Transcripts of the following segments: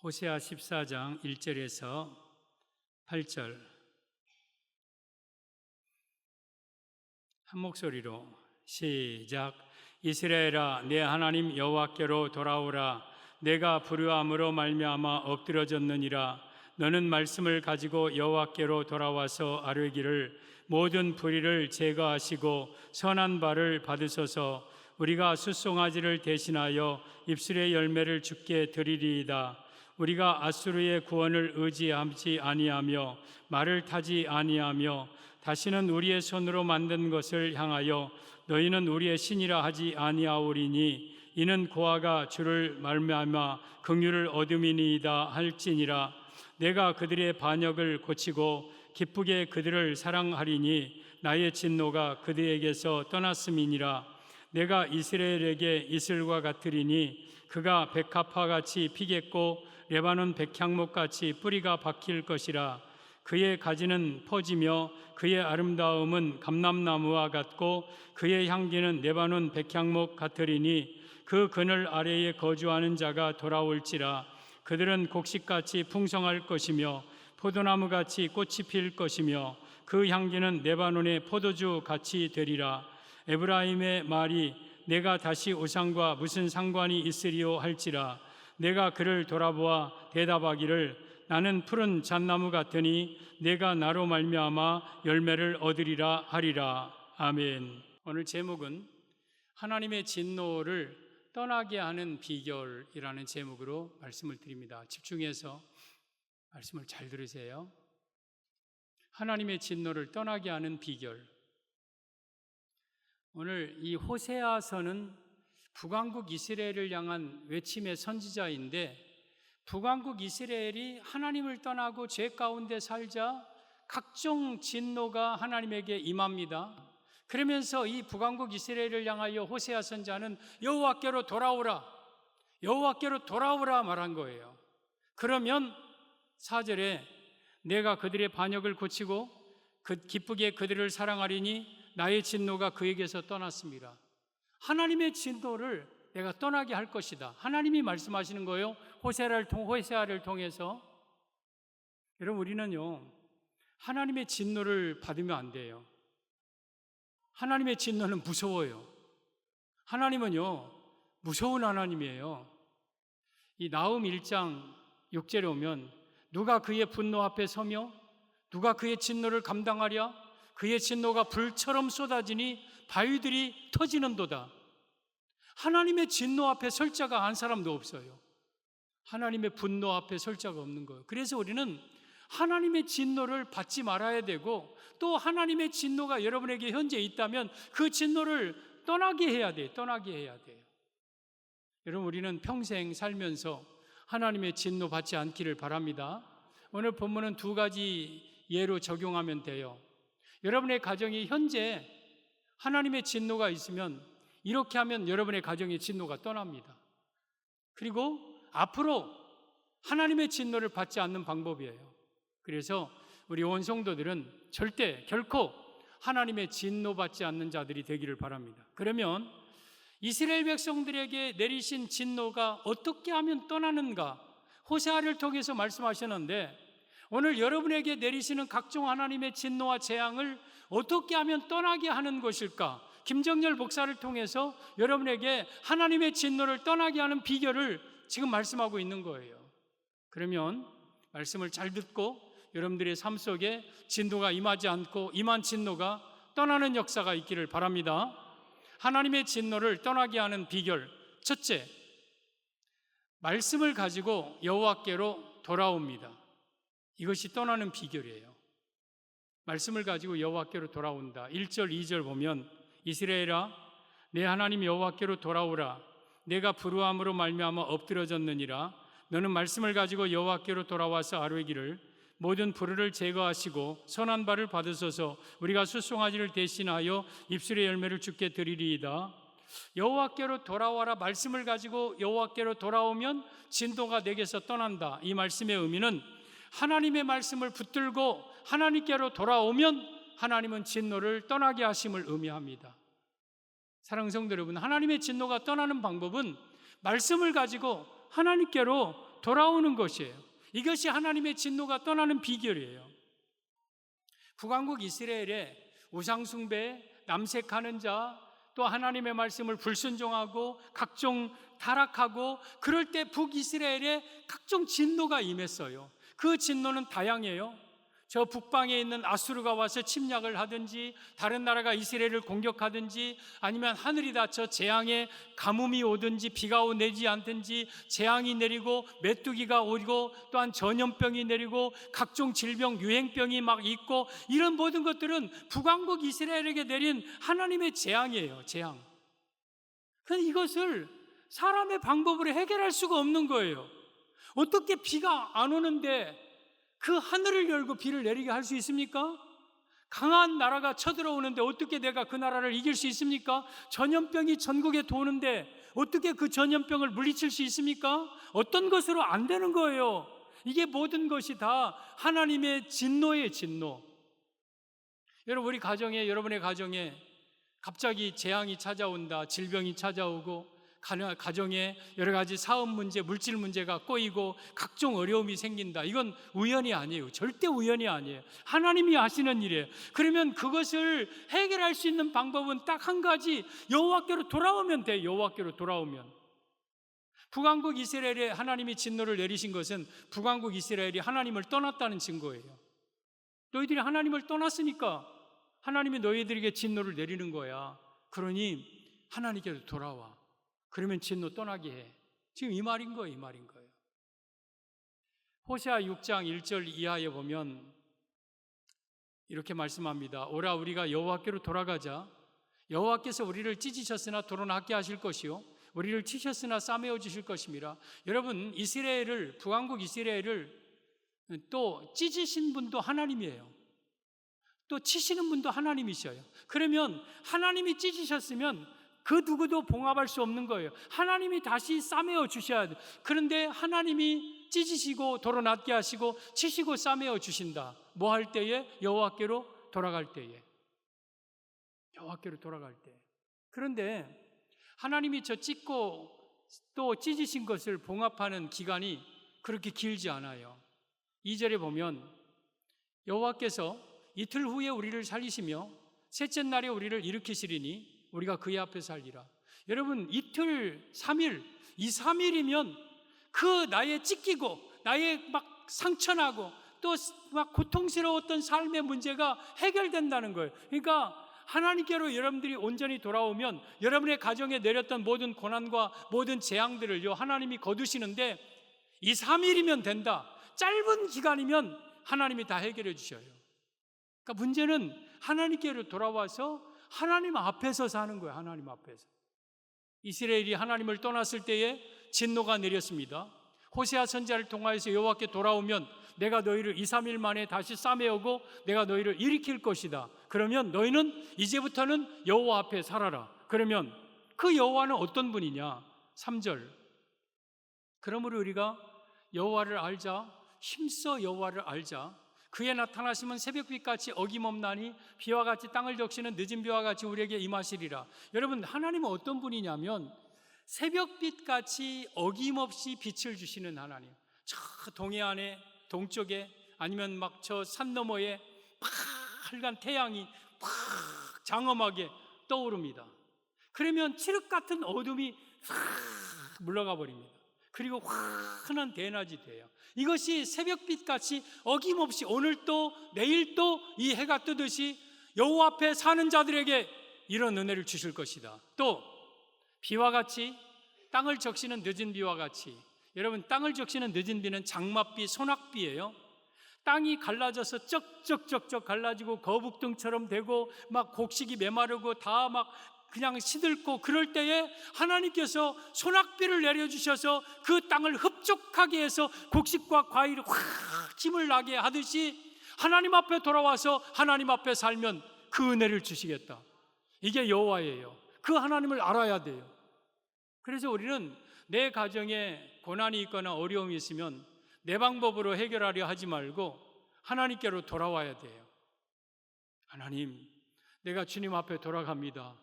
호세아 14장 1절에서 8절 한 목소리로 시작. 이스라엘아, 내 하나님 여호와께로 돌아오라. 내가 불의함으로 말미암아 엎드러졌느니라. 너는 말씀을 가지고 여호와께로 돌아와서 아뢰기를 모든 불의를 제거하시고 선한 바를 받으소서. 우리가 숫송아지를 대신하여 입술의 열매를 주께 드리리이다. 우리가 아수르의 구원을 의지하지 아니하며 말을 타지 아니하며 다시는 우리의 손으로 만든 것을 향하여 너희는 우리의 신이라 하지 아니하오리니 이는 고아가 주를 말미암아 긍휼을 얻음이니이다 할지니라. 내가 그들의 반역을 고치고 기쁘게 그들을 사랑하리니 나의 진노가 그들에게서 떠났음이니라. 내가 이스라엘에게 이슬과 같으리니 그가 백합화같이 피겠고 레바논 백향목같이 뿌리가 박힐 것이라. 그의 가지는 퍼지며 그의 아름다움은 감람나무와 같고 그의 향기는 레바논 백향목 같으리니 그 그늘 아래에 거주하는 자가 돌아올지라. 그들은 곡식같이 풍성할 것이며 포도나무같이 꽃이 필 것이며 그 향기는 레바논의 포도주 같이 되리라. 에브라임의 말이 내가 다시 우상과 무슨 상관이 있으리요 할지라. 내가 그를 돌아보아 대답하기를 나는 푸른 잣나무 같으니 내가 나로 말미암아 열매를 얻으리라 하리라. 아멘. 오늘 제목은 하나님의 진노를 떠나게 하는 비결이라는 제목으로 말씀을 드립니다. 집중해서 말씀을 잘 들으세요. 하나님의 진노를 떠나게 하는 비결. 오늘 이 호세아서는 북왕국 이스라엘을 향한 외침의 선지자인데 북왕국 이스라엘이 하나님을 떠나고 죄 가운데 살자 각종 진노가 하나님에게 임합니다. 그러면서 이 북왕국 이스라엘을 향하여 호세아 선지자는 여호와께로 돌아오라, 여호와께로 돌아오라 말한 거예요. 그러면 4절에 내가 그들의 반역을 고치고 기쁘게 그들을 사랑하리니 나의 진노가 그에게서 떠났습니다. 하나님의 진노를 내가 떠나게 할 것이다. 하나님이 말씀하시는 거예요. 호세아를 통해서. 여러분, 우리는요 하나님의 진노를 받으면 안 돼요. 하나님의 진노는 무서워요. 하나님은요 무서운 하나님이에요. 이 나훔 1장 6절에 오면 누가 그의 분노 앞에 서며 누가 그의 진노를 감당하랴? 그의 진노가 불처럼 쏟아지니 바위들이 터지는도다. 하나님의 진노 앞에 설 자가 한 사람도 없어요. 하나님의 분노 앞에 설 자가 없는 거예요. 그래서 우리는 하나님의 진노를 받지 말아야 되고 또 하나님의 진노가 여러분에게 현재 있다면 그 진노를 떠나게 해야 돼요. 떠나게 해야 돼요. 여러분, 우리는 평생 살면서 하나님의 진노 받지 않기를 바랍니다. 오늘 본문은 2가지 예로 적용하면 돼요. 여러분의 가정이 현재 하나님의 진노가 있으면 이렇게 하면 여러분의 가정의 진노가 떠납니다. 그리고 앞으로 하나님의 진노를 받지 않는 방법이에요. 그래서 우리 온 성도들은 절대 결코 하나님의 진노 받지 않는 자들이 되기를 바랍니다. 그러면 이스라엘 백성들에게 내리신 진노가 어떻게 하면 떠나는가? 호세아를 통해서 말씀하셨는데 오늘 여러분에게 내리시는 각종 하나님의 진노와 재앙을 어떻게 하면 떠나게 하는 것일까? 김정열 목사를 통해서 여러분에게 하나님의 진노를 떠나게 하는 비결을 지금 말씀하고 있는 거예요. 그러면 말씀을 잘 듣고 여러분들의 삶 속에 진노가 임하지 않고 임한 진노가 떠나는 역사가 있기를 바랍니다. 하나님의 진노를 떠나게 하는 비결. 첫째, 말씀을 가지고 여호와께로 돌아옵니다. 이것이 떠나는 비결이에요. 말씀을 가지고 여호와께로 돌아온다. 1절, 2절 보면 이스라엘아, 내 하나님 여호와께로 돌아오라. 내가 불의함으로 말미암아 엎드러졌느니라. 너는 말씀을 가지고 여호와께로 돌아와서 아뢰기를 모든 불의를 제거하시고 선한 바를 받으소서. 우리가 숫송아지를 대신하여 입술의 열매를 주께 드리리이다. 여호와께로 돌아와라. 말씀을 가지고 여호와께로 돌아오면 진노가 내게서 떠난다. 이 말씀의 의미는 하나님의 말씀을 붙들고 하나님께로 돌아오면 하나님은 진노를 떠나게 하심을 의미합니다. 사랑하는 성도 여러분, 하나님의 진노가 떠나는 방법은 말씀을 가지고 하나님께로 돌아오는 것이에요. 이것이 하나님의 진노가 떠나는 비결이에요. 북왕국 이스라엘의 우상숭배, 남색하는 자, 또 하나님의 말씀을 불순종하고 각종 타락하고 그럴 때 북이스라엘에 각종 진노가 임했어요. 그 진노는 다양해요. 저 북방에 있는 아수르가 와서 침략을 하든지, 다른 나라가 이스라엘을 공격하든지, 아니면 하늘이 닫혀 재앙의 가뭄이 오든지, 비가 내지 않든지, 재앙이 내리고 메뚜기가 오고 또한 전염병이 내리고 각종 질병, 유행병이 막 있고, 이런 모든 것들은 북왕국 이스라엘에게 내린 하나님의 재앙이에요. 재앙. 그런데 이것을 사람의 방법으로 해결할 수가 없는 거예요. 어떻게 비가 안 오는데 그 하늘을 열고 비를 내리게 할 수 있습니까? 강한 나라가 쳐들어오는데 어떻게 내가 그 나라를 이길 수 있습니까? 전염병이 전국에 도는데 어떻게 그 전염병을 물리칠 수 있습니까? 어떤 것으로 안 되는 거예요. 이게 모든 것이 다 하나님의 진노예요, 진노. 여러분, 우리 가정에, 여러분의 가정에 갑자기 재앙이 찾아온다, 질병이 찾아오고 가정에 여러 가지 사업 문제, 물질 문제가 꼬이고 각종 어려움이 생긴다. 이건 우연이 아니에요. 절대 우연이 아니에요. 하나님이 하시는 일이에요. 그러면 그것을 해결할 수 있는 방법은 딱 한 가지, 여호와께로 돌아오면 돼. 여호와께로 돌아오면. 북왕국 이스라엘에 하나님이 진노를 내리신 것은 북왕국 이스라엘이 하나님을 떠났다는 증거예요. 너희들이 하나님을 떠났으니까 하나님이 너희들에게 진노를 내리는 거야. 그러니 하나님께로 돌아와. 그러면 진노 떠나게 해. 지금 이 말인 거예요, 이 말인 거예요. 호세아 6장 1절 이하에 보면 이렇게 말씀합니다. 오라, 우리가 여호와께로 돌아가자. 여호와께서 우리를 찢으셨으나 도로나게 하실 것이요, 우리를 치셨으나 싸매어 주실 것입니다. 여러분, 이스라엘을, 북왕국 이스라엘을 또 찢으신 분도 하나님이에요. 또 치시는 분도 하나님이셔요. 그러면 하나님이 찢으셨으면 그 누구도 봉합할 수 없는 거예요. 하나님이 다시 싸매어 주셔야 돼요. 그런데 하나님이 찢으시고 도로 낫게 하시고 치시고 싸매어 주신다. 뭐 할 때에? 여호와께로 돌아갈 때에. 여호와께로 돌아갈 때. 그런데 하나님이 저 찢고 또 찢으신 것을 봉합하는 기간이 그렇게 길지 않아요. 2절에 보면 여호와께서 이틀 후에 우리를 살리시며 셋째 날에 우리를 일으키시리니 우리가 그의 앞에 살리라. 여러분, 이틀, 3일, 이 3일이면 그 나의 찢기고 나의 막 상처나고 또 막 고통스러웠던 삶의 문제가 해결된다는 거예요. 그러니까 하나님께로 여러분들이 온전히 돌아오면 여러분의 가정에 내렸던 모든 고난과 모든 재앙들을요, 하나님이 거두시는데 이 3일이면 된다. 짧은 기간이면 하나님이 다 해결해 주셔요. 그러니까 문제는 하나님께로 돌아와서 하나님 앞에서 사는 거예요. 하나님 앞에서. 이스라엘이 하나님을 떠났을 때에 진노가 내렸습니다. 호세아 선지자를 통하여서 여호와께 돌아오면 내가 너희를 2, 3일 만에 다시 싸매우고 내가 너희를 일으킬 것이다. 그러면 너희는 이제부터는 여호와 앞에 살아라. 그러면 그 여호와는 어떤 분이냐? 3절. 그러므로 우리가 여호와를 알자. 힘써 여호와를 알자. 그의 나타나심은 새벽빛같이 어김없나니 비와 같이 땅을 적시는 늦은 비와 같이 우리에게 임하시리라. 여러분, 하나님은 어떤 분이냐면 새벽빛같이 어김없이 빛을 주시는 하나님. 저 동해안에, 동쪽에, 아니면 막 저 산 너머에 빨간 태양이 팍 장엄하게 떠오릅니다. 그러면 칠흑 같은 어둠이 싹 물러가 버립니다. 그리고 환한 대낮이 돼요. 이것이 새벽빛같이 어김없이 오늘 또 내일 또 이 해가 뜨듯이 여호와 앞에 사는 자들에게 이런 은혜를 주실 것이다. 또 비와 같이, 땅을 적시는 늦은 비와 같이. 여러분, 땅을 적시는 늦은 비는 장맛비, 소낙비예요. 땅이 갈라져서 쩍쩍쩍쩍 갈라지고 거북등처럼 되고 막 곡식이 메마르고 다 막 그냥 시들고 그럴 때에 하나님께서 소낙비를 내려주셔서 그 땅을 흡족하게 해서 곡식과 과일이 확 힘을 나게 하듯이 하나님 앞에 돌아와서 하나님 앞에 살면 그 은혜를 주시겠다. 이게 여호와예요. 그 하나님을 알아야 돼요. 그래서 우리는 내 가정에 고난이 있거나 어려움이 있으면 내 방법으로 해결하려 하지 말고 하나님께로 돌아와야 돼요. 하나님, 내가 주님 앞에 돌아갑니다.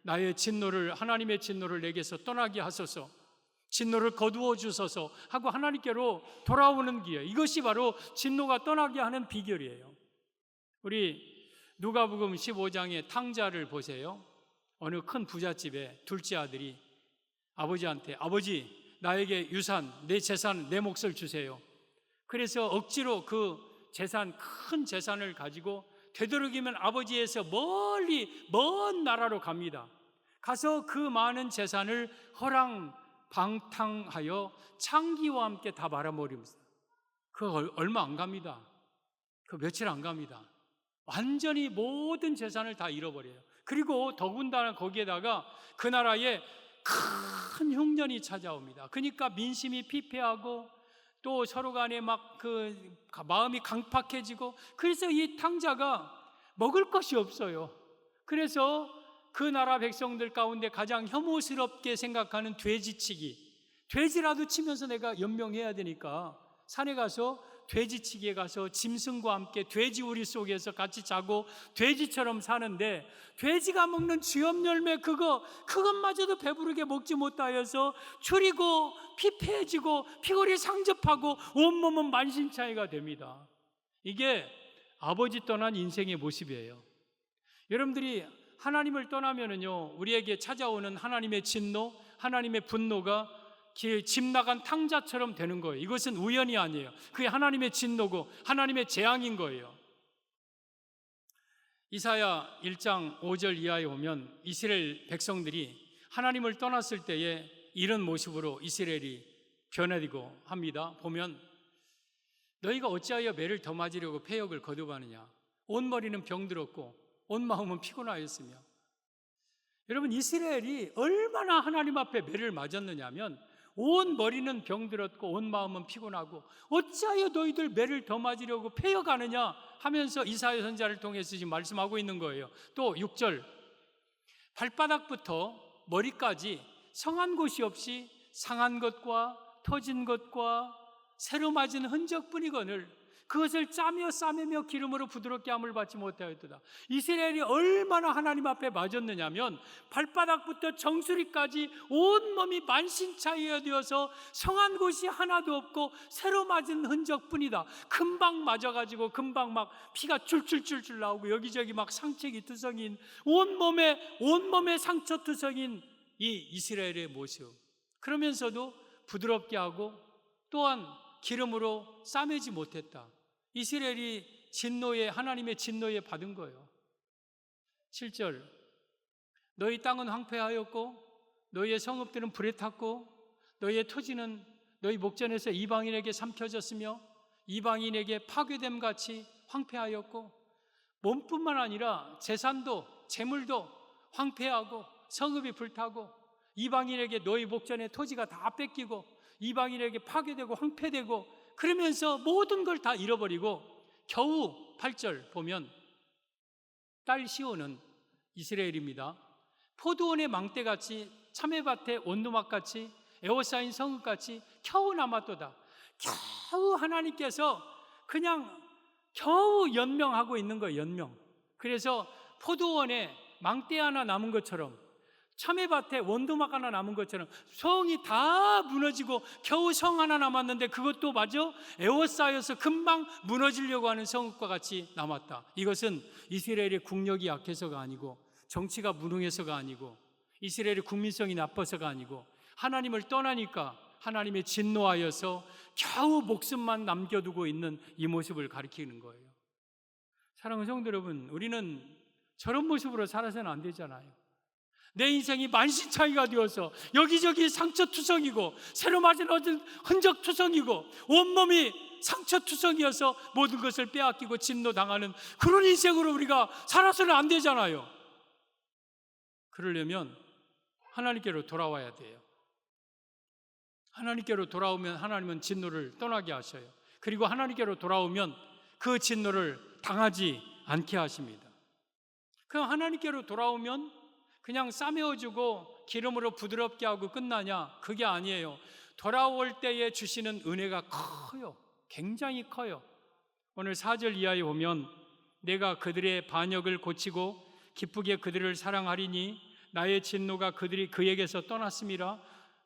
나의 진노를, 하나님의 진노를 내게서 떠나게 하소서. 진노를 거두어 주소서 하고 하나님께로 돌아오는 길, 이것이 바로 진노가 떠나게 하는 비결이에요. 우리 누가복음 15장의 탕자를 보세요. 어느 큰 부잣집에 둘째 아들이 아버지한테, 아버지, 나에게 유산, 내 재산, 내 몫을 주세요. 그래서 억지로 그 재산, 큰 재산을 가지고 되도록이면 아버지에서 멀리 먼 나라로 갑니다. 가서 그 많은 재산을 허랑방탕하여 창기와 함께 다 말아버립니다. 그거 얼마 안 갑니다. 그 며칠 안 갑니다. 완전히 모든 재산을 다 잃어버려요. 그리고 더군다나 거기에다가 그 나라에 큰 흉년이 찾아옵니다. 그러니까 민심이 피폐하고 또 서로 간에 막 그 마음이 강팍해지고, 그래서 이 탕자가 먹을 것이 없어요. 그래서 그 나라 백성들 가운데 가장 혐오스럽게 생각하는 돼지치기, 돼지라도 치면서 내가 연명해야 되니까 산에 가서 돼지치기에 가서 짐승과 함께 돼지 우리 속에서 같이 자고 돼지처럼 사는데, 돼지가 먹는 쥐염 열매 그것마저도 배부르게 먹지 못하여서 추리고 피폐해지고 피골이 상접하고 온몸은 만신창이가 됩니다. 이게 아버지 떠난 인생의 모습이에요. 여러분들이 하나님을 떠나면은요, 우리에게 찾아오는 하나님의 진노, 하나님의 분노가 집 나간 탕자처럼 되는 거예요. 이것은 우연이 아니에요. 그게 하나님의 진노고 하나님의 재앙인 거예요. 이사야 1장 5절 이하에 오면 이스라엘 백성들이 하나님을 떠났을 때에 이런 모습으로 이스라엘이 변해지고 합니다. 보면 너희가 어찌하여 매를 더 맞으려고 패역을 거듭하느냐. 온 머리는 병들었고 온 마음은 피곤하였으며. 여러분, 이스라엘이 얼마나 하나님 앞에 매를 맞았느냐 하면 온 머리는 병들었고 온 마음은 피곤하고 어찌하여 너희들 매를 더 맞으려고 패역하느냐 하면서 이사야 선지자를 통해서 지금 말씀하고 있는 거예요. 또 6절, 발바닥부터 머리까지 성한 곳이 없이 상한 것과 터진 것과 새로 맞은 흔적뿐이거늘 그것을 짜며 싸매며 기름으로 부드럽게 함을 받지 못하였도다. 이스라엘이 얼마나 하나님 앞에 맞았느냐면 발바닥부터 정수리까지 온몸이 만신창이가 되어서 성한 곳이 하나도 없고 새로 맞은 흔적뿐이다. 금방 맞아가지고 금방 막 피가 줄줄줄줄 나오고 여기저기 막 상처기 투성인 온몸에 상처 투성인 이 이스라엘의 모습. 그러면서도 부드럽게 하고 또한 기름으로 싸매지 못했다. 이스라엘이 하나님의 진노에 받은 거예요. 7절, 너희 땅은 황폐하였고 너희의 성읍들은 불에 탔고 너희의 토지는 너희 목전에서 이방인에게 삼켜졌으며 이방인에게 파괴됨 같이 황폐하였고, 몸뿐만 아니라 재산도 재물도 황폐하고 성읍이 불타고 이방인에게 너희 목전에 토지가 다 뺏기고 이방인에게 파괴되고 황폐되고, 그러면서 모든 걸 다 잃어버리고 겨우 8절 보면 딸 시온은 이스라엘입니다. 포도원의 망대같이 참외밭의 온두막같이 에워싸인 성읍같이 겨우 남았도다. 겨우 하나님께서 그냥 겨우 연명하고 있는 거예요. 연명. 그래서 포도원에 망대 하나 남은 것처럼, 참외밭에 원두막 하나 남은 것처럼 성이 다 무너지고 겨우 성 하나 남았는데 그것도 마저 에워싸여서 금방 무너지려고 하는 성읍과 같이 남았다. 이것은 이스라엘의 국력이 약해서가 아니고 정치가 무능해서가 아니고 이스라엘의 국민성이 나빠서가 아니고 하나님을 떠나니까 하나님의 진노하여서 겨우 목숨만 남겨두고 있는 이 모습을 가리키는 거예요. 사랑하는 성도 여러분, 우리는 저런 모습으로 살아서는 안 되잖아요. 내 인생이 만신창이가 되어서 여기저기 상처투성이고 새로 맞은 흔적투성이고 온몸이 상처투성이어서 모든 것을 빼앗기고 진노당하는 그런 인생으로 우리가 살아서는 안 되잖아요. 그러려면 하나님께로 돌아와야 돼요. 하나님께로 돌아오면 하나님은 진노를 떠나게 하셔요. 그리고 하나님께로 돌아오면 그 진노를 당하지 않게 하십니다. 그럼 하나님께로 돌아오면 그냥 싸매어주고 기름으로 부드럽게 하고 끝나냐? 그게 아니에요. 돌아올 때에 주시는 은혜가 커요. 굉장히 커요. 오늘 4절 이하에 오면 내가 그들의 반역을 고치고 기쁘게 그들을 사랑하리니 나의 진노가 그에게서 떠났음이라.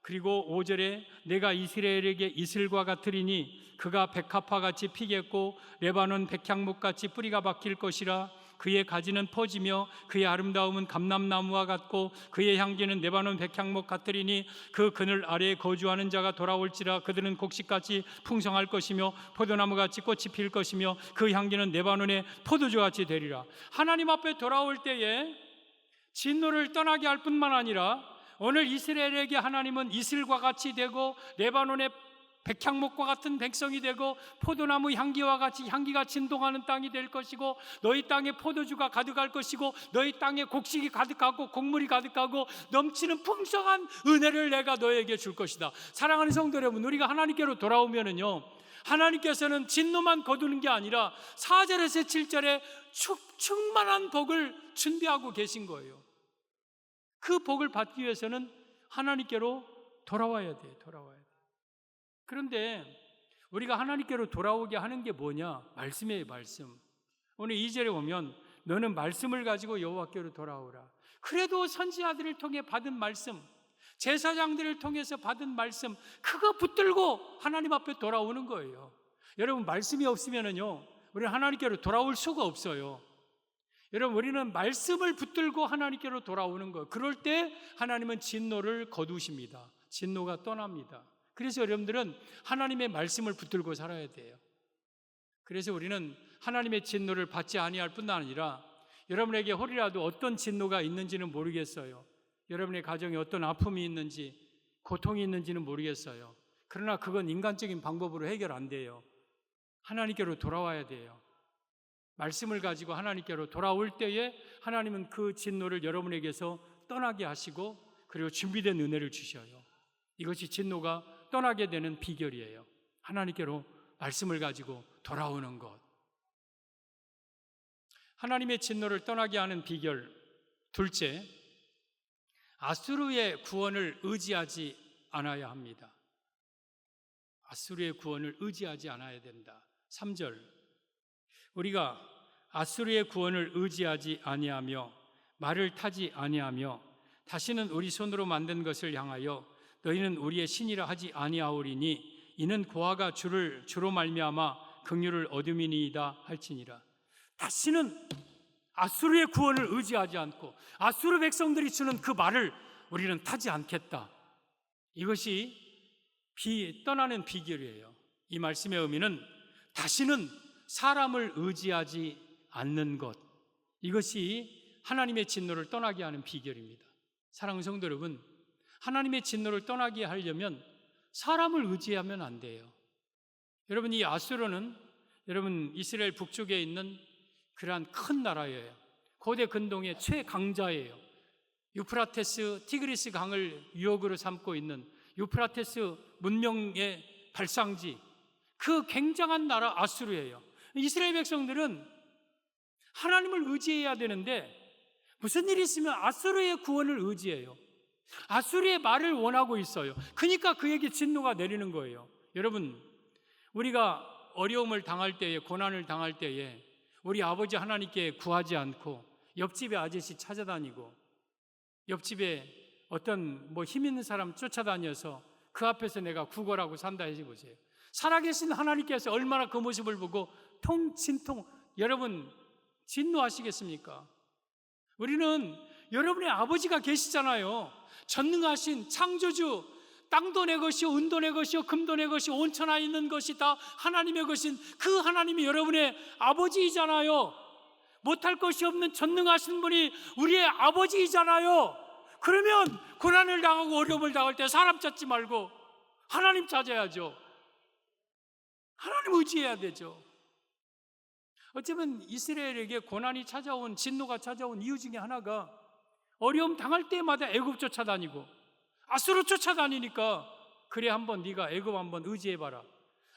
그리고 5절에 내가 이스라엘에게 이슬과 같으리니 그가 백합화 같이 피겠고 레바논 백향목 같이 뿌리가 박힐 것이라. 그의 가지는 퍼지며 그의 아름다움은 감람나무와 같고 그의 향기는 레바논 백향목 같으리니 그 그늘 아래에 거주하는 자가 돌아올지라. 그들은 곡식같이 풍성할 것이며 포도나무같이 꽃이 필 것이며 그 향기는 레바논의 포도주같이 되리라. 하나님 앞에 돌아올 때에 진노를 떠나게 할 뿐만 아니라 오늘 이스라엘에게 하나님은 이슬과 같이 되고 레바논의 백향목과 같은 백성이 되고 포도나무 향기와 같이 향기가 진동하는 땅이 될 것이고 너희 땅에 포도주가 가득할 것이고 너희 땅에 곡식이 가득하고 곡물이 가득하고 넘치는 풍성한 은혜를 내가 너에게 줄 것이다. 사랑하는 성도 여러분, 우리가 하나님께로 돌아오면은요, 하나님께서는 진노만 거두는 게 아니라 4절에서 7절에 충만한 복을 준비하고 계신 거예요. 그 복을 받기 위해서는 하나님께로 돌아와야 돼요. 돌아와야 돼요. 그런데 우리가 하나님께로 돌아오게 하는 게 뭐냐? 말씀이에요. 말씀. 오늘 2절에 보면 너는 말씀을 가지고 여호와께로 돌아오라. 그래도 선지자들을 통해 받은 말씀, 제사장들을 통해서 받은 말씀, 그거 붙들고 하나님 앞에 돌아오는 거예요. 여러분, 말씀이 없으면은요, 우리는 하나님께로 돌아올 수가 없어요. 여러분, 우리는 말씀을 붙들고 하나님께로 돌아오는 거예요. 그럴 때 하나님은 진노를 거두십니다. 진노가 떠납니다. 그래서 여러분들은 하나님의 말씀을 붙들고 살아야 돼요. 그래서 우리는 하나님의 진노를 받지 아니할 뿐 아니라 여러분에게 혹이라도 어떤 진노가 있는지는 모르겠어요. 여러분의 가정에 어떤 아픔이 있는지, 고통이 있는지는 모르겠어요. 그러나 그건 인간적인 방법으로 해결 안 돼요. 하나님께로 돌아와야 돼요. 말씀을 가지고 하나님께로 돌아올 때에 하나님은 그 진노를 여러분에게서 떠나게 하시고 그리고 준비된 은혜를 주셔요. 이것이 진노가 떠나게 되는 비결이에요. 하나님께로 말씀을 가지고 돌아오는 것. 하나님의 진노를 떠나게 하는 비결 둘째, 아수르의 구원을 의지하지 않아야 합니다. 아수르의 구원을 의지하지 않아야 된다. 3절, 우리가 아수르의 구원을 의지하지 아니하며 말을 타지 아니하며 다시는 우리 손으로 만든 것을 향하여 너희는 우리의 신이라 하지 아니하오리니 이는 고아가 주로 말미암아 긍휼을 얻음이니이다 할지니라. 다시는 아수르의 구원을 의지하지 않고 아수르 백성들이 주는 그 말을 우리는 타지 않겠다. 이것이 떠나는 비결이에요. 이 말씀의 의미는 다시는 사람을 의지하지 않는 것, 이것이 하나님의 진노를 떠나게 하는 비결입니다. 사랑하는 성도 여러분, 하나님의 진노를 떠나게 하려면 사람을 의지하면 안 돼요. 여러분, 이 아수르는 여러분 이스라엘 북쪽에 있는 그러한 큰 나라예요. 고대 근동의 최강자예요. 유프라테스, 티그리스 강을 유역으로 삼고 있는 유프라테스 문명의 발상지, 그 굉장한 나라 아수르예요. 이스라엘 백성들은 하나님을 의지해야 되는데 무슨 일이 있으면 아수르의 구원을 의지해요. 아수르의 말을 원하고 있어요. 그러니까 그에게 진노가 내리는 거예요. 여러분, 우리가 어려움을 당할 때에, 고난을 당할 때에 우리 아버지 하나님께 구하지 않고 옆집에 아저씨 찾아다니고 옆집에 어떤 힘 있는 사람 쫓아다녀서 그 앞에서 내가 구걸하고 산다 해보세요. 살아계신 하나님께서 얼마나 그 모습을 보고 진통, 여러분 진노하시겠습니까? 우리는 여러분의 아버지가 계시잖아요. 전능하신 창조주, 땅도 내 것이요 은도 내 것이요 금도 내 것이요 온 천하에 있는 것이 다 하나님의 것인 그 하나님이 여러분의 아버지이잖아요. 못할 것이 없는 전능하신 분이 우리의 아버지이잖아요. 그러면 고난을 당하고 어려움을 당할 때 사람 찾지 말고 하나님 찾아야죠. 하나님 의지해야 되죠. 어쩌면 이스라엘에게 고난이 찾아온, 진노가 찾아온 이유 중에 하나가 어려움 당할 때마다 애굽 쫓아다니고 아수르 쫓아다니니까 그래 한번 네가 애굽 한번 의지해봐라,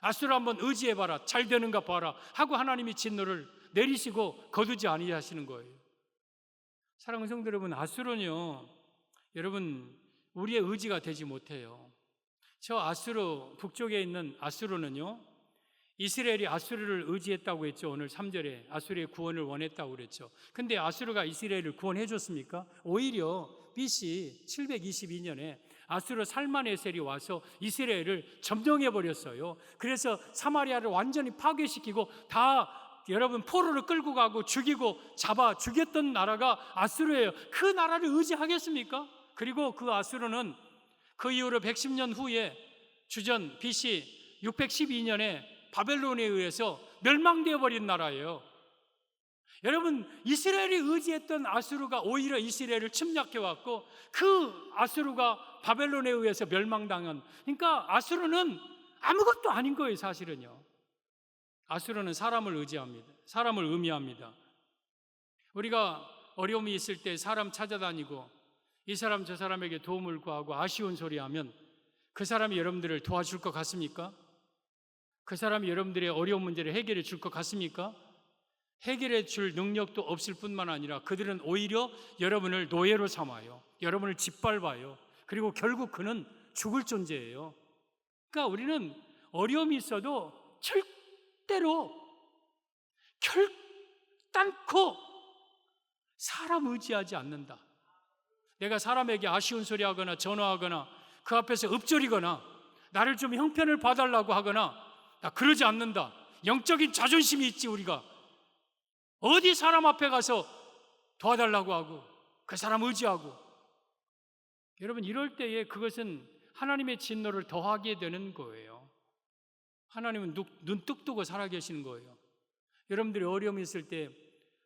아수르 한번 의지해봐라, 잘 되는가 봐라 하고 하나님이 진노를 내리시고 거두지 아니하시는 거예요. 사랑하는 성도 여러분, 아수르는요, 여러분 우리의 의지가 되지 못해요. 저 아수르, 북쪽에 있는 아수르는요, 이스라엘이 아수르를 의지했다고 했죠. 오늘 3절에 아수르의 구원을 원했다고 그랬죠. 근데 아수르가 이스라엘을 구원해 줬습니까? 오히려 BC 722년에 아수르 살만에셀이 와서 이스라엘을 점령해 버렸어요. 그래서 사마리아를 완전히 파괴시키고 다 여러분 포로를 끌고 가고 죽이고 잡아 죽였던 나라가 아수르예요. 그 나라를 의지하겠습니까? 그리고 그 아수르는 그 이후로 110년 후에 주전 BC 612년에 바벨론에 의해서 멸망되어 버린 나라예요. 여러분, 이스라엘이 의지했던 아수르가 오히려 이스라엘을 침략해 왔고 그 아수르가 바벨론에 의해서 멸망당한, 그러니까 아수르는 아무것도 아닌 거예요. 사실은요, 아수르는 사람을 의지합니다. 사람을 의미합니다. 우리가 어려움이 있을 때 사람 찾아다니고 이 사람 저 사람에게 도움을 구하고 아쉬운 소리 하면 그 사람이 여러분들을 도와줄 것 같습니까? 그 사람이 여러분들의 어려운 문제를 해결해 줄 것 같습니까? 해결해 줄 능력도 없을 뿐만 아니라 그들은 오히려 여러분을 노예로 삼아요. 여러분을 짓밟아요. 그리고 결국 그는 죽을 존재예요. 그러니까 우리는 어려움이 있어도 절대로 결단코 사람 의지하지 않는다. 내가 사람에게 아쉬운 소리 하거나 전화하거나 그 앞에서 읊조리거나 나를 좀 형편을 봐달라고 하거나 나 그러지 않는다. 영적인 자존심이 있지. 우리가 어디 사람 앞에 가서 도와달라고 하고 그 사람 의지하고, 여러분 이럴 때에 그것은 하나님의 진노를 더하게 되는 거예요. 하나님은 눈 뚝 뜨고 살아계시는 거예요. 여러분들이 어려움이 있을 때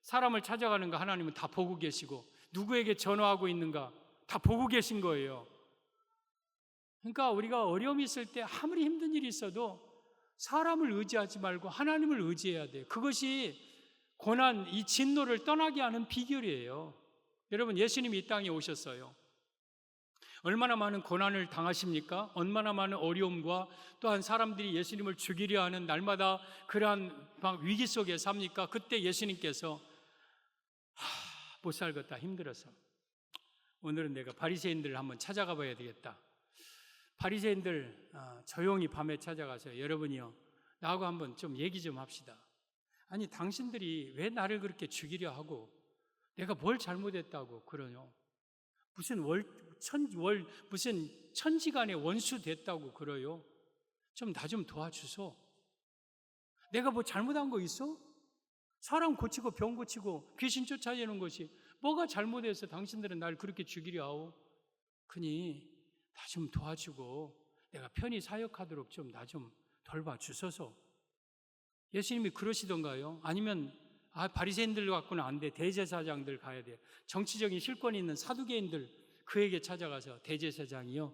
사람을 찾아가는 거 하나님은 다 보고 계시고 누구에게 전화하고 있는가 다 보고 계신 거예요. 그러니까 우리가 어려움이 있을 때 아무리 힘든 일이 있어도 사람을 의지하지 말고 하나님을 의지해야 돼요. 그것이 고난, 이 진노를 떠나게 하는 비결이에요. 여러분, 예수님이 이 땅에 오셨어요. 얼마나 많은 고난을 당하십니까? 얼마나 많은 어려움과 또한 사람들이 예수님을 죽이려 하는 날마다 그러한 위기 속에 삽니까? 그때 예수님께서 못 살겠다, 힘들어서 오늘은 내가 바리새인들을 한번 찾아가 봐야 되겠다. 바리새인들 조용히 밤에 찾아가서 여러분이요, 나하고 한번 좀 얘기 좀 합시다. 아니 당신들이 왜 나를 그렇게 죽이려 하고 내가 뭘 잘못했다고 그러뇨? 무슨 무슨 천지간의 원수 됐다고 그러요? 좀 나 좀 도와주소. 내가 뭐 잘못한 거 있어? 사람 고치고 병 고치고 귀신 쫓아내는 것이 뭐가 잘못해서 당신들은 날 그렇게 죽이려 하오? 그니 나 좀 도와주고 내가 편히 사역하도록 좀 나 좀 돌봐 주소서. 예수님이 그러시던가요? 아니면 바리새인들 갖고는 안 돼, 대제사장들 가야 돼, 정치적인 실권이 있는 사두개인들 그에게 찾아가서 대제사장이요,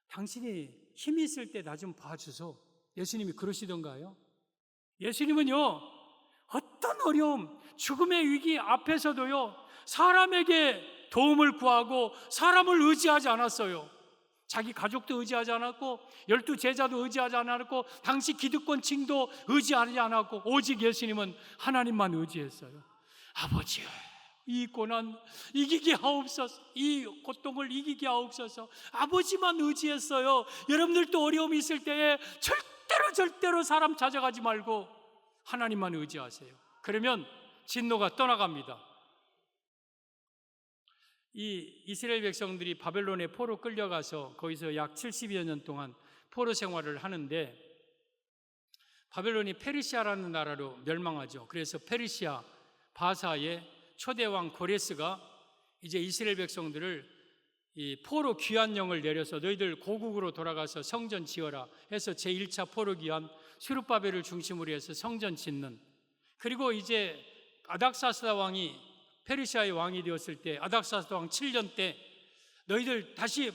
당신이 힘이 있을 때 나 좀 봐주소. 예수님이 그러시던가요? 예수님은요, 어떤 어려움, 죽음의 위기 앞에서도요 사람에게 도움을 구하고 사람을 의지하지 않았어요. 자기 가족도 의지하지 않았고 12 제자도 의지하지 않았고 당시 기득권층도 의지하지 않았고 오직 예수님은 하나님만 의지했어요. 아버지요, 이 고난 이기게 하옵소서, 이 고통을 이기게 하옵소서. 아버지만 의지했어요. 여러분들도 어려움이 있을 때에 절대로 사람 찾아가지 말고 하나님만 의지하세요. 그러면 진노가 떠나갑니다. 이 이스라엘 백성들이 바벨론에 포로 끌려가서 거기서 약 70여 년 동안 포로 생활을 하는데 바벨론이 페르시아라는 나라로 멸망하죠. 그래서 페르시아 바사의 초대왕 고레스가 이제 이스라엘 백성들을 이 포로 귀환령을 내려서 너희들 고국으로 돌아가서 성전 지어라 해서 제1차 포로 귀환, 스룹바벨을 중심으로 해서 성전 짓는, 그리고 이제 아닥사스다 왕이 페르시아의 왕이 되었을 때 아닥사스다 왕 7년 때 너희들 다시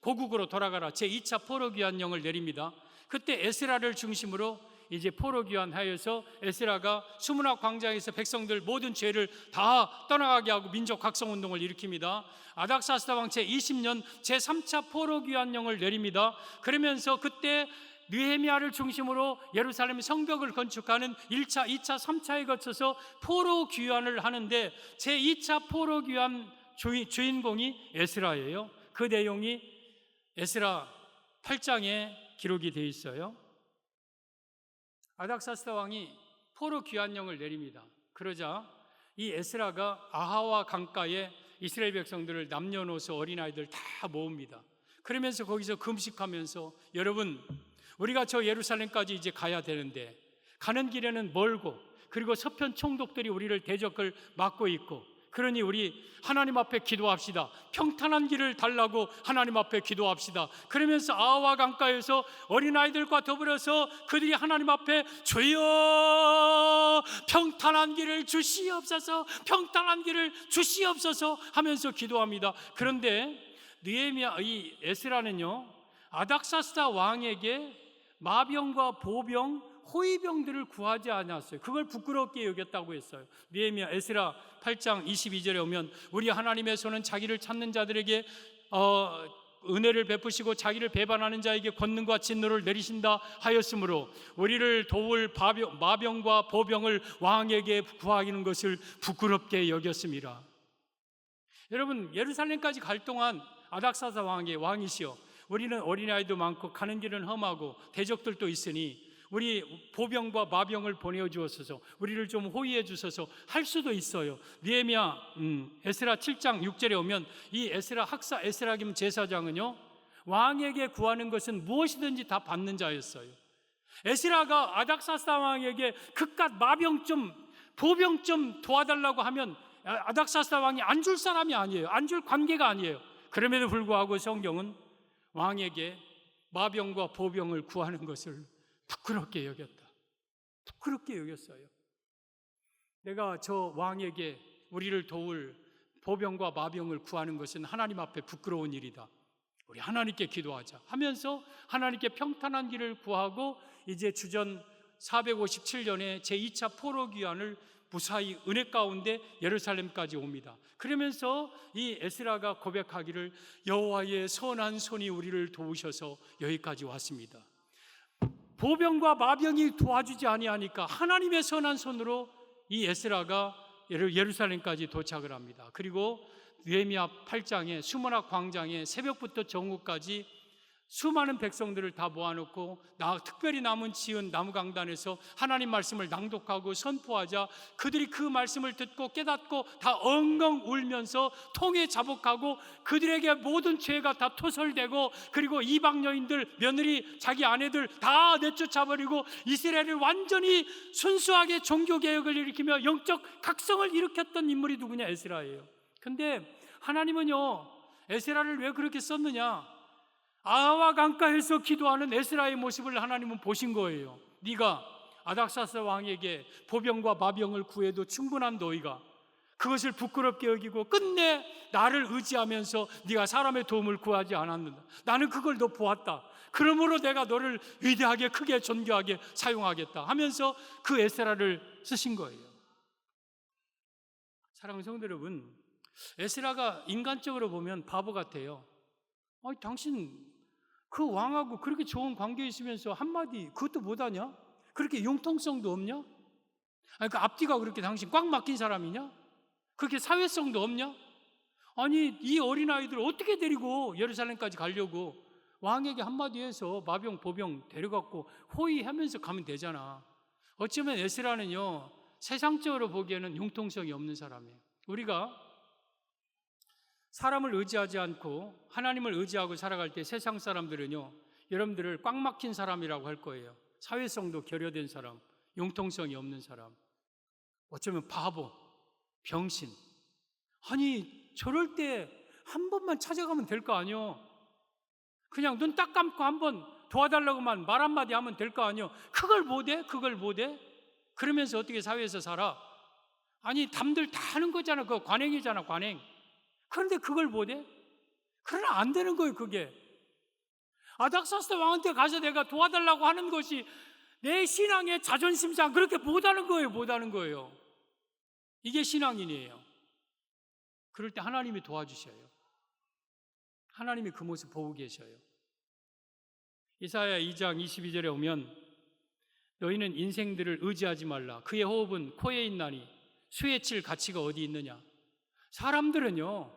고국으로 돌아가라 제2차 포로 귀환령을 내립니다. 그때 에스라를 중심으로 이제 포로 귀환하여서 에스라가 수문학 광장에서 백성들 모든 죄를 다 떠나가게 하고 민족 각성 운동을 일으킵니다. 아닥사스다 왕 제20년 제3차 포로 귀환령을 내립니다. 그러면서 그때 느헤미야를 중심으로 예루살렘 성벽을 건축하는 1차, 2차, 3차에 거쳐서 포로 귀환을 하는데 제2차 포로 귀환 주인공이 에스라예요. 그 내용이 에스라 8장에 기록이 되어 있어요. 아닥사스다 왕이 포로 귀환령을 내립니다. 그러자 이 에스라가 아하와 강가에 이스라엘 백성들을 남녀노소 어린아이들 다 모읍니다. 그러면서 거기서 금식하면서, 여러분, 우리가 저 예루살렘까지 이제 가야 되는데 가는 길에는 멀고, 그리고 서편 총독들이 우리를 대적을 막고 있고, 그러니 우리 하나님 앞에 기도합시다. 평탄한 길을 달라고 하나님 앞에 기도합시다. 그러면서 아와 강가에서 어린아이들과 더불어서 그들이 하나님 앞에 주여 평탄한 길을 주시옵소서, 평탄한 길을 주시옵소서 하면서 기도합니다. 그런데 느헤미야, 이 에스라는요, 아닥사스다 왕에게 마병과 보병, 호위병들을 구하지 않았어요. 그걸 부끄럽게 여겼다고 했어요. 느헤미야 에스라 8장 22절에 오면, 우리 하나님의 손은 자기를 찾는 자들에게 은혜를 베푸시고 자기를 배반하는 자에게 권능과 진노를 내리신다 하였으므로 우리를 도울 마병과 보병을 왕에게 구하기는 것을 부끄럽게 여겼습니다. 여러분, 예루살렘까지 갈 동안 아닥사스다 왕이시여, 우리는 어린아이도 많고 가는 길은 험하고 대적들도 있으니 우리 보병과 마병을 보내주옵소서, 우리를 좀 호위해 주소서 할 수도 있어요. 느헤미야 에스라 7장 6절에 오면, 이 에스라 학사 에스라 김 제사장은요, 왕에게 구하는 것은 무엇이든지 다 받는 자였어요. 에스라가 아닥사스다 왕에게 그깟 마병 좀, 보병 좀 도와달라고 하면 아닥사스다 왕이 안 줄 사람이 아니에요. 안 줄 관계가 아니에요. 그럼에도 불구하고 성경은 왕에게 마병과 보병을 구하는 것을 부끄럽게 여겼다. 부끄럽게 여겼어요. 내가 저 왕에게 우리를 도울 보병과 마병을 구하는 것은 하나님 앞에 부끄러운 일이다. 우리 하나님께 기도하자 하면서 하나님께 평탄한 길을 구하고, 이제 주전 457년에 제2차 포로귀환을 무사히 은혜 가운데 예루살렘까지 옵니다. 그러면서 이 에스라가 고백하기를, 여호와의 선한 손이 우리를 도우셔서 여기까지 왔습니다. 보병과 마병이 도와주지 아니하니까 하나님의 선한 손으로 이 에스라가 예루살렘까지 도착을 합니다. 그리고 느헤미야 8장에 수문학 광장에 새벽부터 정오까지 수많은 백성들을 다 모아놓고 특별히 남은 지은 나무강단에서 하나님 말씀을 낭독하고 선포하자, 그들이 그 말씀을 듣고 깨닫고 다 엉엉 울면서 통에 자복하고, 그들에게 모든 죄가 다 토설되고, 그리고 이방 여인들, 며느리, 자기 아내들 다 내쫓아버리고 이스라엘을 완전히 순수하게 종교개혁을 일으키며 영적 각성을 일으켰던 인물이 누구냐? 에스라예요. 근데 하나님은요, 에스라를 왜 그렇게 썼느냐? 아와 강가에서 기도하는 에스라의 모습을 하나님은 보신 거예요. 네가 아닥사스 왕에게 보병과 마병을 구해도 충분한 너희가 그것을 부끄럽게 여기고 끝내 나를 의지하면서 네가 사람의 도움을 구하지 않았는다. 나는 그걸 너 보았다. 그러므로 내가 너를 위대하게 크게 존귀하게 사용하겠다 하면서 그 에스라를 쓰신 거예요. 사랑하는 성도 여러분, 에스라가 인간적으로 보면 바보 같아요. 당신 그 왕하고 그렇게 좋은 관계 있으면서 한마디 그것도 못하냐? 그렇게 융통성도 없냐? 그 앞뒤가 그렇게 당신 꽉 막힌 사람이냐? 그렇게 사회성도 없냐? 아니, 이 어린아이들을 어떻게 데리고 예루살렘까지 가려고 왕에게 한마디 해서 마병 보병 데려갖고 호위하면서 가면 되잖아. 어쩌면 에스라는요, 세상적으로 보기에는 융통성이 없는 사람이에요. 우리가 사람을 의지하지 않고 하나님을 의지하고 살아갈 때 세상 사람들은요, 여러분들을 꽉 막힌 사람이라고 할 거예요. 사회성도 결여된 사람, 융통성이 없는 사람, 어쩌면 바보, 병신. 아니, 저럴 때 한 번만 찾아가면 될 거 아니요? 그냥 눈 딱 감고 한번 도와달라고만 말 한마디 하면 될 거 아니요? 그걸 못해? 그걸 못해? 그러면서 어떻게 사회에서 살아? 아니, 남들 다 하는 거잖아. 그거 관행이잖아, 관행. 그런데 그걸 못해? 그러나 안 되는 거예요, 그게. 아닥사스 왕한테 가서 내가 도와달라고 하는 것이 내 신앙의 자존심상 그렇게 못하는 거예요, 못하는 거예요. 이게 신앙인이에요. 그럴 때 하나님이 도와주셔요. 하나님이 그 모습 보고 계셔요. 이사야 2장 22절에 오면, 너희는 인생들을 의지하지 말라. 그의 호흡은 코에 있나니 수에 칠 가치가 어디 있느냐. 사람들은요,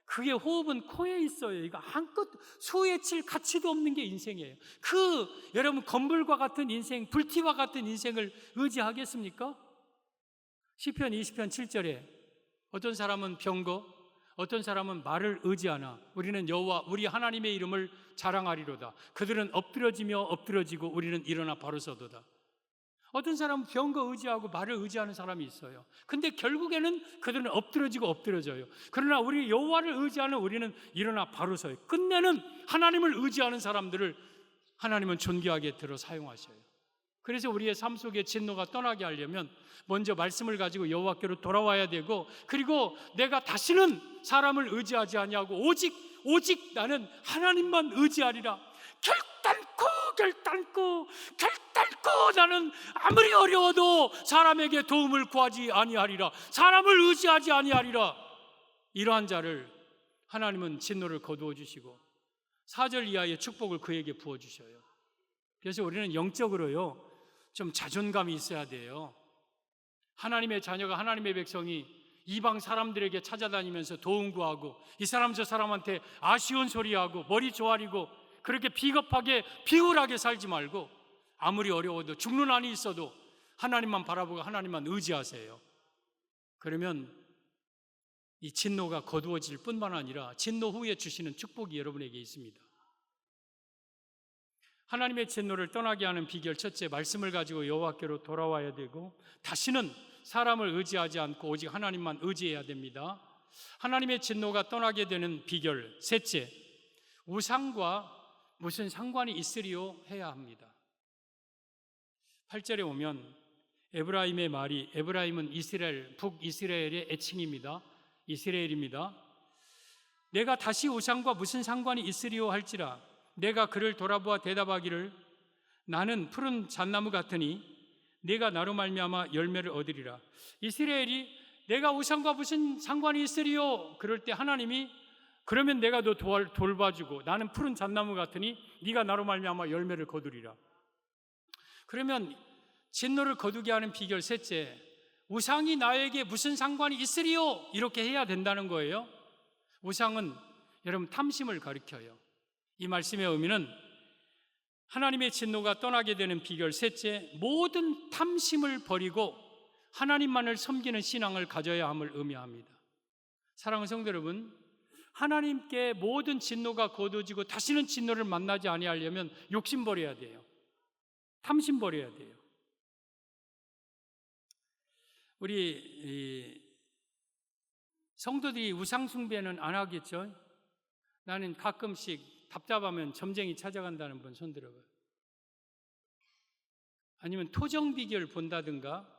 그게 호흡은 코에 있어요. 이거 한껏 수에 칠 가치도 없는 게 인생이에요. 여러분, 건물과 같은 인생, 불티와 같은 인생을 의지하겠습니까? 시편 20편 7절에 어떤 사람은 병거, 어떤 사람은 말을 의지하나 우리는 여호와 우리 하나님의 이름을 자랑하리로다. 그들은 엎드러지며 엎드러지고 우리는 일어나 바로 서도다. 어떤 사람은 병거 의지하고 말을 의지하는 사람이 있어요. 근데 결국에는 그들은 엎드러지고 엎드러져요. 그러나 우리 여호와를 의지하는 우리는 일어나 바로 서요. 끝내는 하나님을 의지하는 사람들을 하나님은 존귀하게 들어 사용하셔요. 그래서 우리의 삶 속에 진노가 떠나게 하려면 먼저 말씀을 가지고 여호와께로 돌아와야 되고, 그리고 내가 다시는 사람을 의지하지 아니하고 오직 나는 하나님만 의지하리라. 결단코 나는 아무리 어려워도 사람에게 도움을 구하지 아니하리라. 사람을 의지하지 아니하리라. 이러한 자를 하나님은 진노를 거두어 주시고 4절 이하의 축복을 그에게 부어 주셔요. 그래서 우리는 영적으로요 좀 자존감이 있어야 돼요. 하나님의 자녀가, 하나님의 백성이 이방 사람들에게 찾아다니면서 도움 구하고 이 사람 저 사람한테 아쉬운 소리하고 머리 조아리고 그렇게 비겁하게 비굴하게 살지 말고, 아무리 어려워도 죽는 한이 있어도 하나님만 바라보고 하나님만 의지하세요. 그러면 이 진노가 거두어질 뿐만 아니라 진노 후에 주시는 축복이 여러분에게 있습니다. 하나님의 진노를 떠나게 하는 비결, 첫째, 말씀을 가지고 여호와께로 돌아와야 되고 다시는 사람을 의지하지 않고 오직 하나님만 의지해야 됩니다. 하나님의 진노가 떠나게 되는 비결, 셋째, 우상과 무슨 상관이 있으리요 해야 합니다. 8절에 오면 에브라임의 말이, 에브라임은 이스라엘, 북이스라엘의 애칭입니다. 이스라엘입니다. 내가 다시 우상과 무슨 상관이 있으리요 할지라 내가 그를 돌아보아 대답하기를 나는 푸른 잣나무 같으니 네가 나로 말미암아 열매를 얻으리라. 이스라엘이 내가 우상과 무슨 상관이 있으리요? 그럴 때 하나님이 그러면 내가 너 돌봐주고 나는 푸른 잣나무 같으니 네가 나로 말미암아 열매를 거두리라. 그러면 진노를 거두게 하는 비결, 셋째, 우상이 나에게 무슨 상관이 있으리요? 이렇게 해야 된다는 거예요. 우상은 여러분 탐심을 가리켜요. 이 말씀의 의미는 하나님의 진노가 떠나게 되는 비결, 셋째, 모든 탐심을 버리고 하나님만을 섬기는 신앙을 가져야 함을 의미합니다. 사랑하는 성도 여러분, 하나님께 모든 진노가 거두어지고 다시는 진노를 만나지 아니하려면 욕심 버려야 돼요. 탐심 버려야 돼요. 우리 성도들이 우상 숭배는 안 하겠죠? 나는 가끔씩 답답하면 점쟁이 찾아간다는 분 손 들어봐요. 아니면 토정 비결 본다든가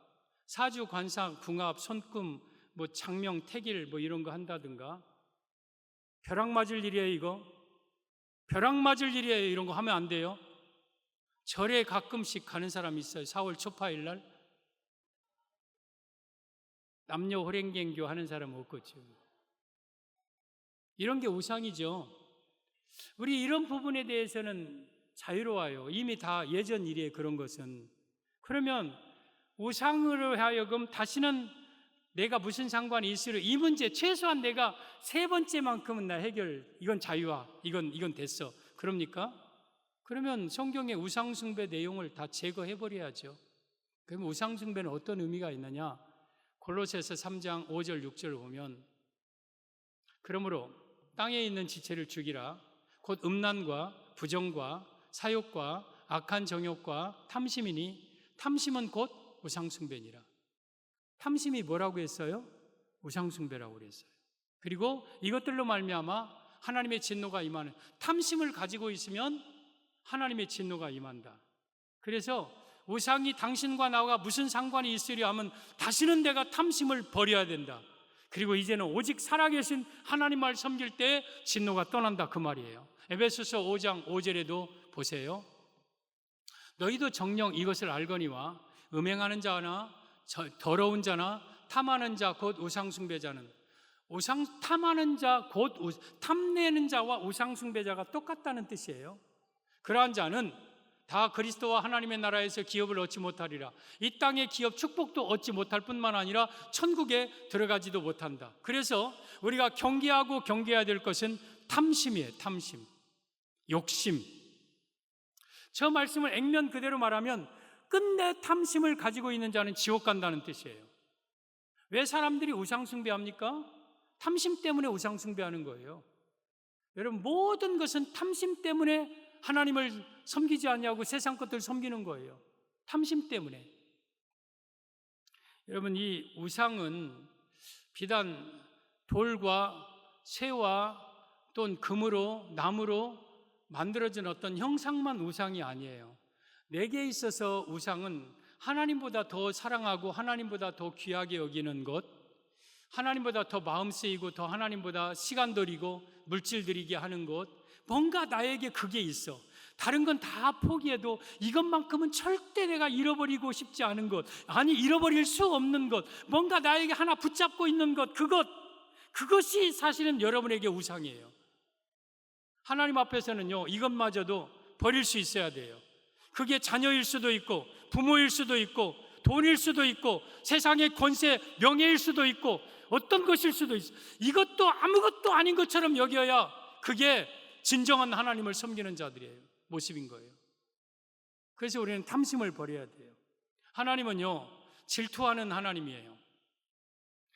사주 관상 궁합 손금 뭐 장명 태길 뭐 이런 거 한다든가. 벼락 맞을 일이에요 이거. 벼락 맞을 일이에요. 이런 거 하면 안 돼요. 절에 가끔씩 가는 사람이 있어요. 4월 초파일 날 남녀 호랭갱교 하는 사람 없겠죠. 이런 게 우상이죠. 우리 이런 부분에 대해서는 자유로워요. 이미 다 예전 일이에요. 그런 것은. 그러면 우상으로 하여금 다시는 내가 무슨 상관이 있으려, 이 문제 최소한 내가 세 번째만큼은 나 해결, 이건 자유화, 이건 됐어. 그럽니까? 그러면 성경의 우상숭배 내용을 다 제거해버려야죠. 그러면 우상숭배는 어떤 의미가 있느냐? 골로새서 3장 5절 6절 보면 그러므로 땅에 있는 지체를 죽이라. 곧 음란과 부정과 사욕과 악한 정욕과 탐심이니 탐심은 곧 우상숭배니라. 탐심이 뭐라고 했어요? 우상숭배라고 그랬어요. 그리고 이것들로 말미암아 하나님의 진노가 임하는, 탐심을 가지고 있으면 하나님의 진노가 임한다. 그래서 우상이 당신과 나와 무슨 상관이 있으려 하면 다시는 내가 탐심을 버려야 된다. 그리고 이제는 오직 살아계신 하나님을 섬길 때 진노가 떠난다, 그 말이에요. 에베소서 5장 5절에도 보세요. 너희도 정녕 이것을 알거니와 음행하는 자나 더러운 자나 탐하는 자 곧 우상숭배자는, 탐하는 자 곧 탐내는 자와 우상숭배자가 똑같다는 뜻이에요. 그러한 자는 다 그리스도와 하나님의 나라에서 기업을 얻지 못하리라. 이 땅의 기업 축복도 얻지 못할 뿐만 아니라 천국에 들어가지도 못한다. 그래서 우리가 경계하고 경계해야 될 것은 탐심이에요. 탐심, 욕심. 저 말씀을 액면 그대로 말하면 끝내 탐심을 가지고 있는 자는 지옥 간다는 뜻이에요. 왜 사람들이 우상숭배합니까? 탐심 때문에 우상 숭배하는 거예요. 여러분, 모든 것은 탐심 때문에 하나님을 섬기지 않냐고 세상 것들을 섬기는 거예요. 탐심 때문에. 여러분, 이 우상은 비단 돌과 쇠와 또는 금으로, 나무로 만들어진 어떤 형상만 우상이 아니에요. 내게 있어서 우상은 하나님보다 더 사랑하고 하나님보다 더 귀하게 여기는 것, 하나님보다 더 마음 쓰이고 더 하나님보다 시간 들이고 물질 들이게 하는 것, 뭔가 나에게 그게 있어. 다른 건 다 포기해도 이것만큼은 절대 내가 잃어버리고 싶지 않은 것, 아니 잃어버릴 수 없는 것, 뭔가 나에게 하나 붙잡고 있는 것, 그것이 사실은 여러분에게 우상이에요. 하나님 앞에서는요, 이것마저도 버릴 수 있어야 돼요. 그게 자녀일 수도 있고 부모일 수도 있고 돈일 수도 있고 세상의 권세, 명예일 수도 있고 어떤 것일 수도 있어요. 이것도 아무것도 아닌 것처럼 여겨야 그게 진정한 하나님을 섬기는 자들이에요. 모습인 거예요. 그래서 우리는 탐심을 버려야 돼요. 하나님은요, 질투하는 하나님이에요.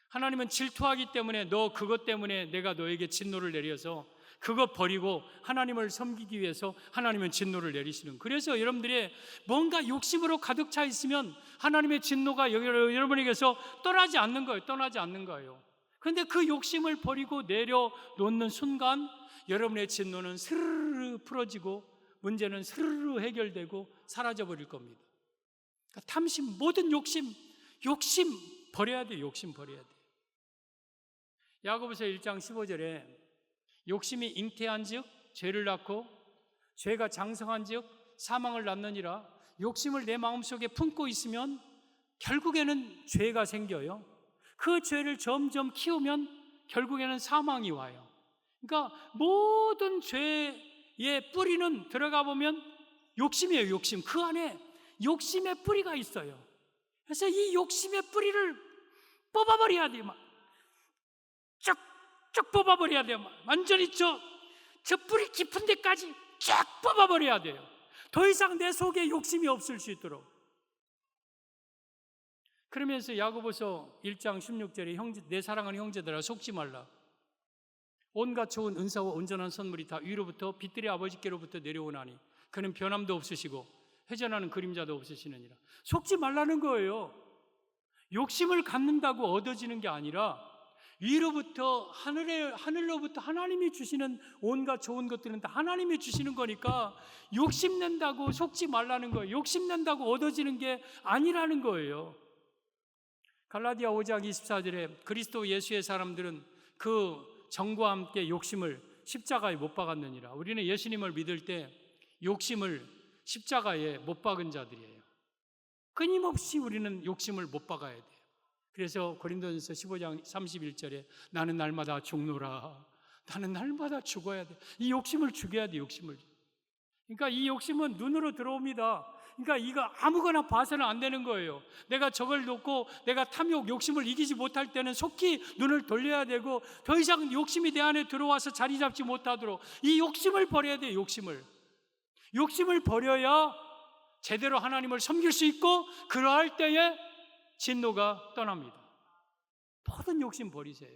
하나님은 질투하기 때문에 너 그것 때문에 내가 너에게 진노를 내려서 그것 버리고 하나님을 섬기기 위해서 하나님은 진노를 내리시는. 그래서 여러분들이 뭔가 욕심으로 가득 차 있으면 하나님의 진노가 여러분에게서 떠나지 않는 거예요. 그런데 그 욕심을 버리고 내려놓는 순간 여러분의 진노는 스르르 풀어지고 문제는 스르르 해결되고 사라져버릴 겁니다. 그러니까 탐심, 모든 욕심 버려야 돼요. 욕심 버려야 돼요. 야고보서 1장 15절에 욕심이 잉태한즉 죄를 낳고 죄가 장성한즉 사망을 낳느니라. 욕심을 내 마음속에 품고 있으면 결국에는 죄가 생겨요. 그 죄를 점점 키우면 결국에는 사망이 와요. 그러니까 모든 죄의 뿌리는 들어가 보면 욕심이에요. 욕심. 그 안에 욕심의 뿌리가 있어요. 그래서 이 욕심의 뿌리를 뽑아버려야 돼요. 쭉 뽑아버려야 돼요. 완전히 저 뿌리 깊은 데까지 쫙 뽑아버려야 돼요. 더 이상 내 속에 욕심이 없을 수 있도록. 그러면서 야고보서 1장 16절에 내 사랑하는 형제들아 속지 말라. 온갖 좋은 은사와 온전한 선물이 다 위로부터 빛들의 아버지께로부터 내려오나니 그는 변함도 없으시고 회전하는 그림자도 없으시느니라. 속지 말라는 거예요. 욕심을 갖는다고 얻어지는 게 아니라 위로부터 하늘로부터 하나님이 주시는 온갖 좋은 것들은 다 하나님이 주시는 거니까 욕심낸다고 속지 말라는 거예요. 욕심낸다고 얻어지는 게 아니라는 거예요. 갈라디아 5장 24절에 그리스도 예수의 사람들은 그 정과 함께 욕심을 십자가에 못 박았느니라. 우리는 예수님을 믿을 때 욕심을 십자가에 못 박은 자들이에요. 끊임없이 우리는 욕심을 못 박아야 돼요. 그래서 고린도전서 15장 31절에 나는 날마다 죽노라. 나는 날마다 죽어야 돼. 이 욕심을 죽여야 돼. 욕심을. 그러니까 이 욕심은 눈으로 들어옵니다. 그러니까 이거 아무거나 봐서는 안 되는 거예요. 내가 저걸 놓고 내가 탐욕, 욕심을 이기지 못할 때는 속히 눈을 돌려야 되고 더 이상 욕심이 내 안에 들어와서 자리 잡지 못하도록 이 욕심을 버려야 돼요. 욕심을 버려야 제대로 하나님을 섬길 수 있고 그러할 때에 진노가 떠납니다. 모든 욕심 버리세요.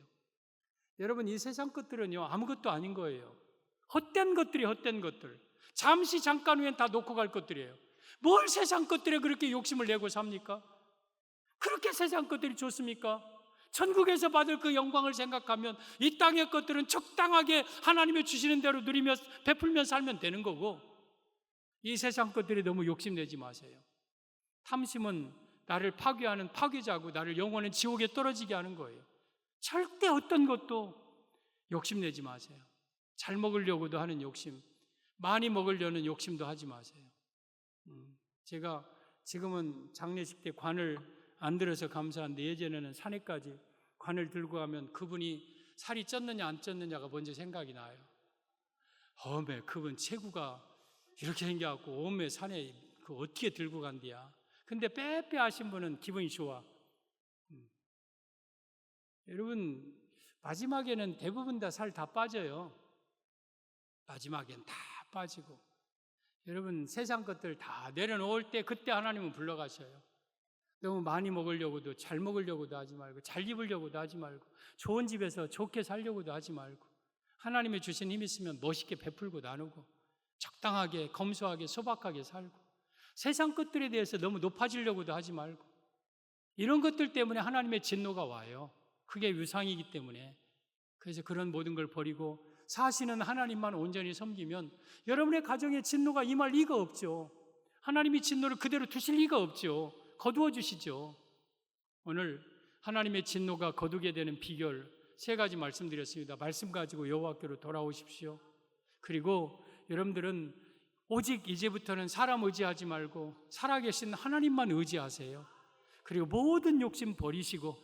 여러분, 이 세상 것들은요 아무것도 아닌 거예요. 헛된 것들이 헛된 것들. 잠시 잠깐 후엔 다 놓고 갈 것들이에요. 뭘 세상 것들에 그렇게 욕심을 내고 삽니까? 그렇게 세상 것들이 좋습니까? 천국에서 받을 그 영광을 생각하면 이 땅의 것들은 적당하게 하나님이 주시는 대로 누리며 베풀며 살면 되는 거고 이 세상 것들이 너무 욕심내지 마세요. 탐심은 나를 파괴하는 파괴자고 나를 영원한 지옥에 떨어지게 하는 거예요. 절대 어떤 것도 욕심내지 마세요. 잘 먹으려고도 하는 욕심, 많이 먹으려는 욕심도 하지 마세요. 제가 지금은 장례식 때 관을 안 들어서 감사한데 예전에는 산에까지 관을 들고 가면 그분이 살이 쪘느냐 안 쪘느냐가 먼저 생각이 나요. 어메 그분 체구가 이렇게 생겨갖고 어메 산에 그 어떻게 들고 간디야. 근데 빼빼 하신 분은 기분이 좋아. 여러분 마지막에는 대부분 다 살 다 빠져요. 마지막엔 다 빠지고 여러분 세상 것들 다 내려놓을 때 그때 하나님은 불러가셔요. 너무 많이 먹으려고도, 잘 먹으려고도 하지 말고, 잘 입으려고도 하지 말고, 좋은 집에서 좋게 살려고도 하지 말고, 하나님의 주신 힘 있으면 멋있게 베풀고 나누고, 적당하게, 검소하게, 소박하게 살고, 세상 것들에 대해서 너무 높아지려고도 하지 말고, 이런 것들 때문에 하나님의 진노가 와요. 그게 유상이기 때문에. 그래서 그런 모든 걸 버리고 사시는 하나님만 온전히 섬기면 여러분의 가정에 진노가 임할 리가 없죠. 하나님이 진노를 그대로 두실 리가 없죠. 거두어 주시죠. 오늘 하나님의 진노가 거두게 되는 비결 3가지 말씀드렸습니다. 말씀 가지고 여호와께로 돌아오십시오. 그리고 여러분들은 오직 이제부터는 사람 의지하지 말고 살아계신 하나님만 의지하세요. 그리고 모든 욕심 버리시고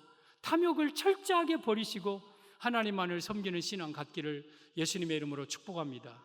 탐욕을 철저하게 버리시고 하나님만을 섬기는 신앙 갖기를 예수님의 이름으로 축복합니다.